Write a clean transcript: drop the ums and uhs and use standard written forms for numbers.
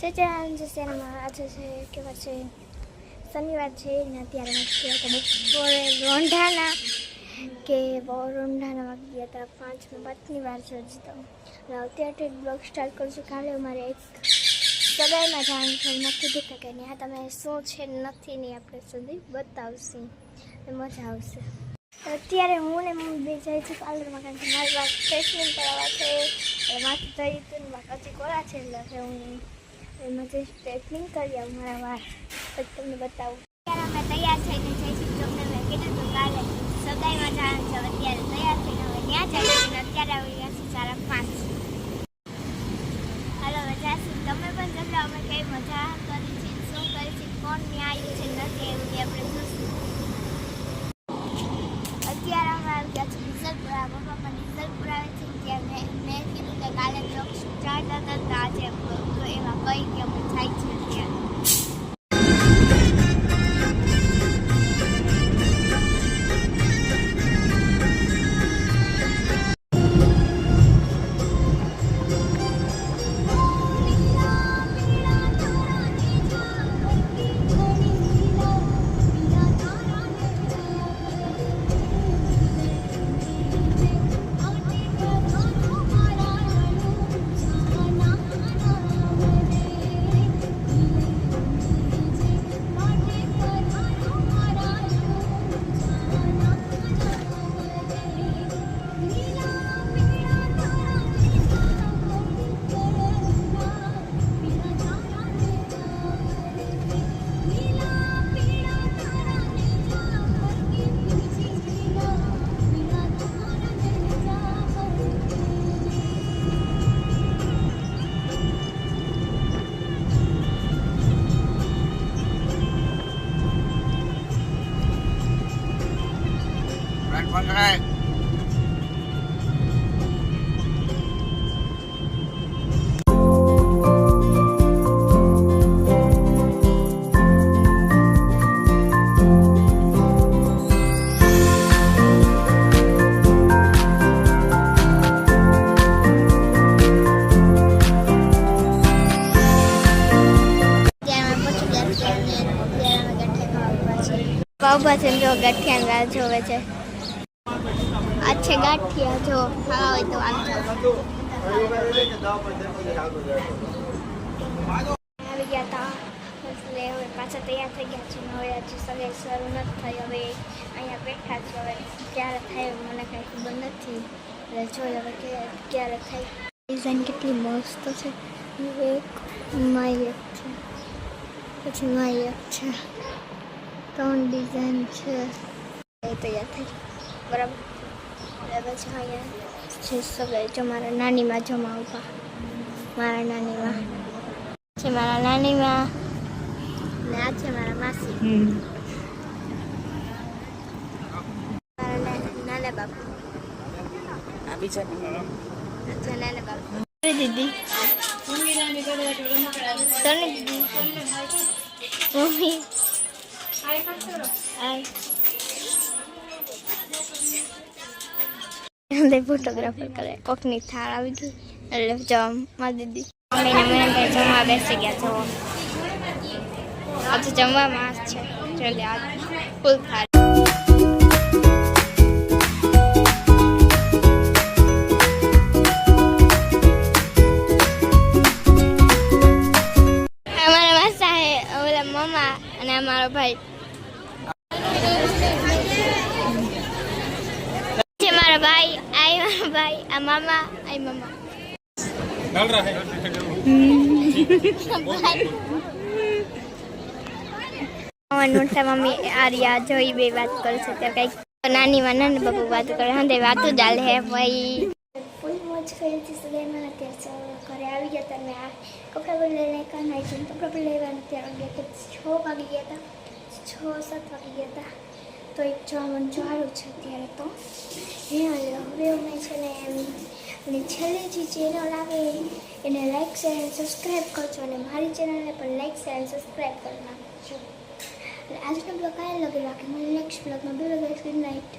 આજે છે કેવા છે શનિવાર છે ને અત્યારે બપોરે રોંઢાના વાગી ગયા હતા 5:05ની વાર છે હજી તો અત્યારે બ્લોગ સ્ટાર્ટ કરું છું. કાલે મારે એક સગાઈમાં જવાનું છે. મેં કીધું કે ત્યાં તમે શું છે નથી નહીં આપણે સુધી બતાવશું મજા આવશે. અત્યારે હું ને મમ્મી બે જાય છે પાર્લરમાં કારણ કે મારી વાત સ્ટ્રેટનિંગ કરાવવા છે માથું થઈ હતું ને કચી કોરા છે એટલે હું એમાં જે સ્ટ્રેટનિંગ કરી આવું મારા વાળ પછી તમને બતાવું. અત્યારે અમે તૈયાર થઈને જઈશું. તમને મેં કીધું હતું કાલે સગાઈમાં જવાનું છે. અત્યારે તૈયાર થઈને હવે ત્યાં જઈશું. અત્યારે આવી ગયા છે 5:30. હાલો હવે જઈશું. તમે પણ જજો અમે કઈ મજા કરી છે શું કરી છે કોણ ત્યાં આવ્યું છે નથી એવું આપણે જોઈશું. અત્યારે અમે આવી ગયા છે ડીઝલપુરા. પપ્પા પણ ડીઝલપુરા આવે છે. ત્યાં મેં કીધું કે કાલે બ્લોગ સ્ટાર્ટ હતા તો આજે એમાં કઈ કે અમે થાય છે અત્યારે. પાવભાજી જો ગાંઠિયા રાહ જોવે છે. આ છે ગાંઠિયા જો ખાવા હોય તો આવી ગયા હતા એટલે હવે પાછા તૈયાર થઈ ગયા છે. હવે હજી સગાઈ શરૂ નથી થઈ. હવે અહીંયા બેઠા છે. હવે ક્યારે થાય મને કાંઈ ખબર નથી એટલે જોઈ હવે ક્યારે થાય. ડિઝાઇન કેટલી મસ્ત છે. એક માય એક છે પછી માય એક છે 3 ડિઝાઇન છે. એ તૈયાર થઈ બરાબર. પછી અહીંયા છે સગાઈ જો મારા નાનીમાં જમા ઉભા. મારા નાનીમાં છે મારા નાનીમાં ને આ છે મારા માસી મારા નાના બાપુ. આ બીજા અચ્છા નાના બાપુ દીદી તને દીદી મમ્મી ફોટોગ્રાફર કરે કોકની થાળ આવી ગઈ એટલે જમવા દીદી મમ્મીને મને જમવા બેસી ગયા છો. આજે જમવામાં છે જલ્દી આ ફૂલ થાળ. અમારા માસા હે ઓલા મમ્મા અને અમારો ભાઈ મારા ભાઈ આ મામા આઈ મામા डाल रहा है મોટા મમ્મી આર્યા જોઈ બે વાત કરે છે ત્યારે કઈક નાની માં બાપુ વાત કરે હંદે વાતો ચાલે હે ભાઈ. ફૂલ મોજ કરી હતી સગાઈમાં. અત્યારે ઘરે આવી ગયા હતા ને આ કપડા પણ લઈને કાન આવી છે. કપડા પણ લેવાના ત્યારે 6 વાગી ગયા હતા 6-7 વાગી ગયા હતા તો એક જવાનું સારું છે અત્યારે તો. હવે અમે છે ને અને છેલ્લે જે ચેનલ આવે એને લાઈક શેર અને સબસ્ક્રાઈબ કરજો અને મારી ચેનલને પણ લાઈક શેર અને સબસ્ક્રાઈબ કરી નાખજો. અને આજનો બ્લોગ આ લગે રાખે મને નેક્સ્ટ બ્લોગમાં. બે ગુડ નાઇટ.